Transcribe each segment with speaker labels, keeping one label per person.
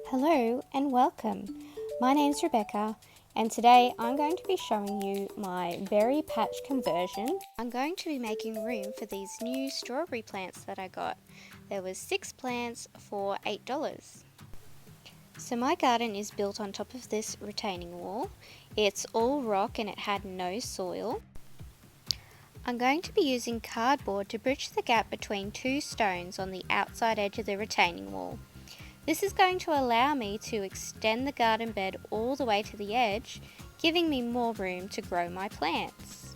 Speaker 1: Hello and welcome. My name's Rebecca and today I'm going to be showing you my berry patch conversion. I'm going to be making room for these new strawberry plants that I got. There was 6 plants for $8. So my garden is built on top of this retaining wall. It's all rock and it had no soil. I'm going to be using cardboard to bridge the gap between 2 stones on the outside edge of the retaining wall. This is going to allow me to extend the garden bed all the way to the edge, giving me more room to grow my plants.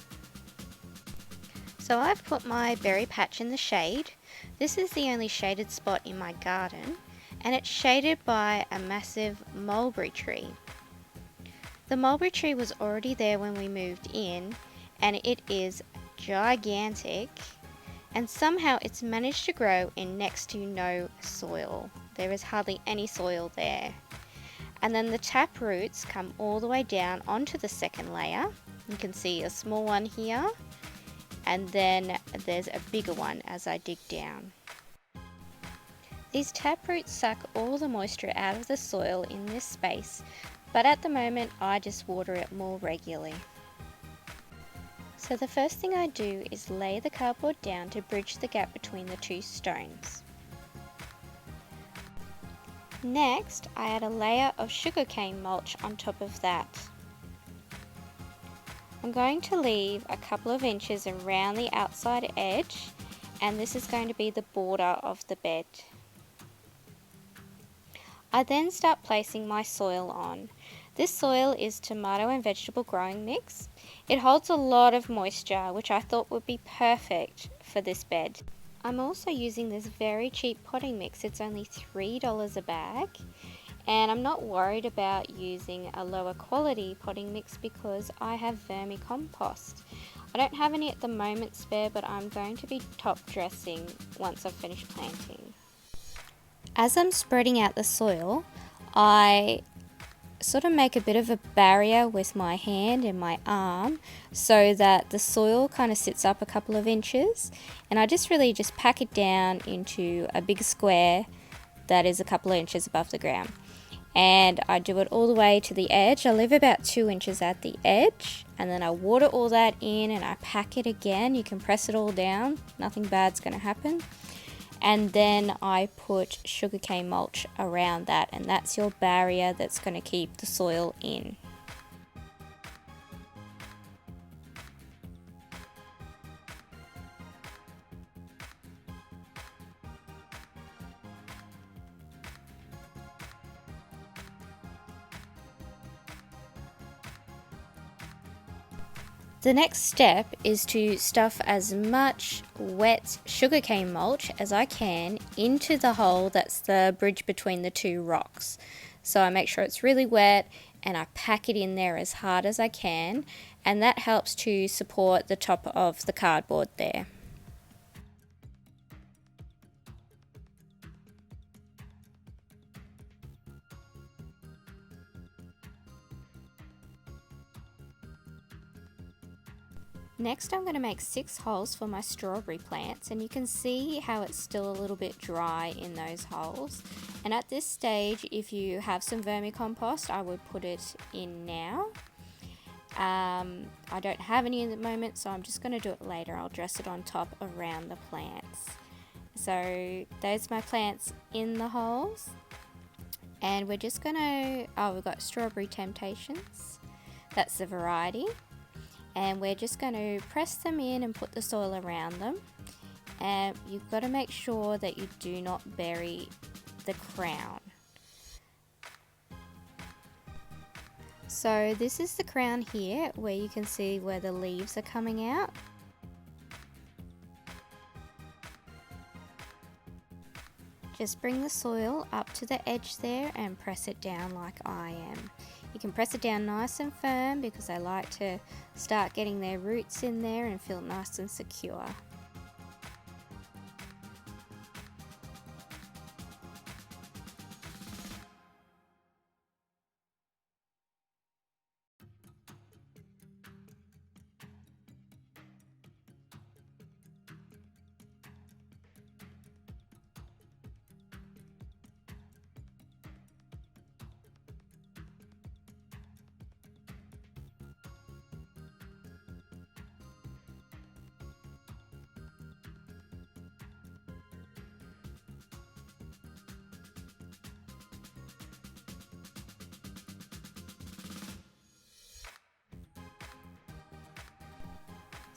Speaker 1: So I've put my berry patch in the shade. This is the only shaded spot in my garden, and it's shaded by a massive mulberry tree. The mulberry tree was already there when we moved in, and it is gigantic, and somehow it's managed to grow in next to no soil. There is hardly any soil there. And then the tap roots come all the way down onto the second layer. You can see a small one here, and then there's a bigger one as I dig down. These tap roots suck all the moisture out of the soil in this space, but at the moment I just water it more regularly. So the first thing I do is lay the cardboard down to bridge the gap between the 2 stones. Next, I add a layer of sugarcane mulch on top of that. I'm going to leave a couple of inches around the outside edge, and this is going to be the border of the bed. I then start placing my soil on. This soil is tomato and vegetable growing mix. It holds a lot of moisture, which I thought would be perfect for this bed. I'm also using this very cheap potting mix. It's only $3 a bag, and I'm not worried about using a lower quality potting mix because I have vermicompost. I don't have any at the moment spare, but I'm going to be top dressing once I've finished planting. As I'm spreading out the soil, I sort of make a bit of a barrier with my hand and my arm so that the soil kind of sits up a couple of inches, and I just pack it down into a big square that is a couple of inches above the ground, and I do it all the way to the edge. I leave about 2 inches at the edge, and then I water all that in and I pack it again. You can press it all down, nothing bad's going to happen. And then I put sugarcane mulch around that, and that's your barrier that's going to keep the soil in. The next step is to stuff as much wet sugarcane mulch as I can into the hole that's the bridge between the 2 rocks. So I make sure it's really wet and I pack it in there as hard as I can, and that helps to support the top of the cardboard there. Next, I'm going to make 6 holes for my strawberry plants, and you can see how it's still a little bit dry in those holes. And at this stage, if you have some vermicompost, I would put it in now. I don't have any at the moment, so I'm just going to do it later. I'll dress it on top around the plants. So those are my plants in the holes, and we're just going to, we've got Strawberry Temptations, that's the variety. And we're just going to press them in and put the soil around them, and you've got to make sure that you do not bury the crown. So this is the crown here, where you can see where the leaves are coming out. Just bring the soil up to the edge there and press it down like I am. You can press it down nice and firm because I like to start getting their roots in there and feel nice and secure.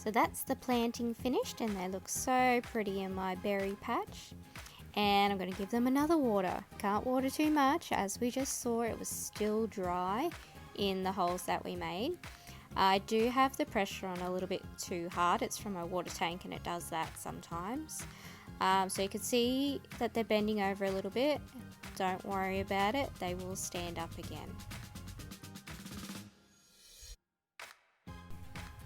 Speaker 1: So that's the planting finished, and they look so pretty in my berry patch. And I'm going to give them another water. Can't water too much, as we just saw it was still dry in the holes that we made. I do have the pressure on a little bit too hard. It's from my water tank and it does that sometimes. So you can see that they're bending over a little bit. Don't worry about it, they will stand up again.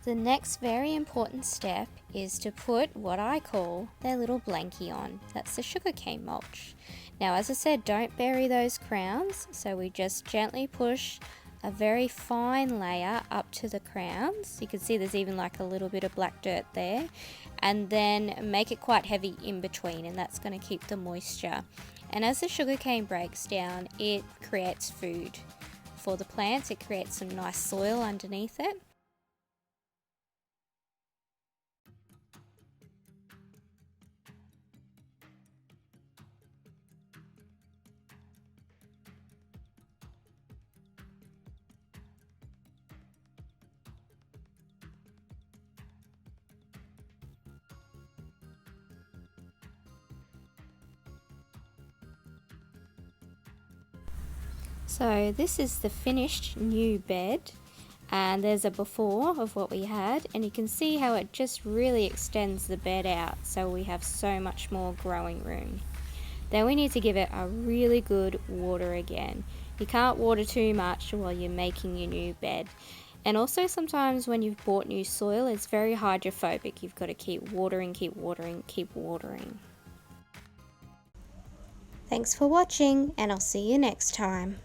Speaker 1: The next very important step is to put what I call their little blankie on. That's the sugarcane mulch. Now, as I said, don't bury those crowns, so we just gently push a very fine layer up to the crowns. You can see there's even like a little bit of black dirt there, and then make it quite heavy in between, and that's going to keep the moisture. And as the sugarcane breaks down, it creates food for the plants. It creates some nice soil underneath it. So this is the finished new bed, and there's a before of what we had, and you can see how it just really extends the bed out, so we have so much more growing room. Then we need to give it a really good water again. You can't water too much while you're making your new bed. And also sometimes when you've bought new soil, it's very hydrophobic. You've got to keep watering, keep watering, keep watering. Thanks for watching, and I'll see you next time.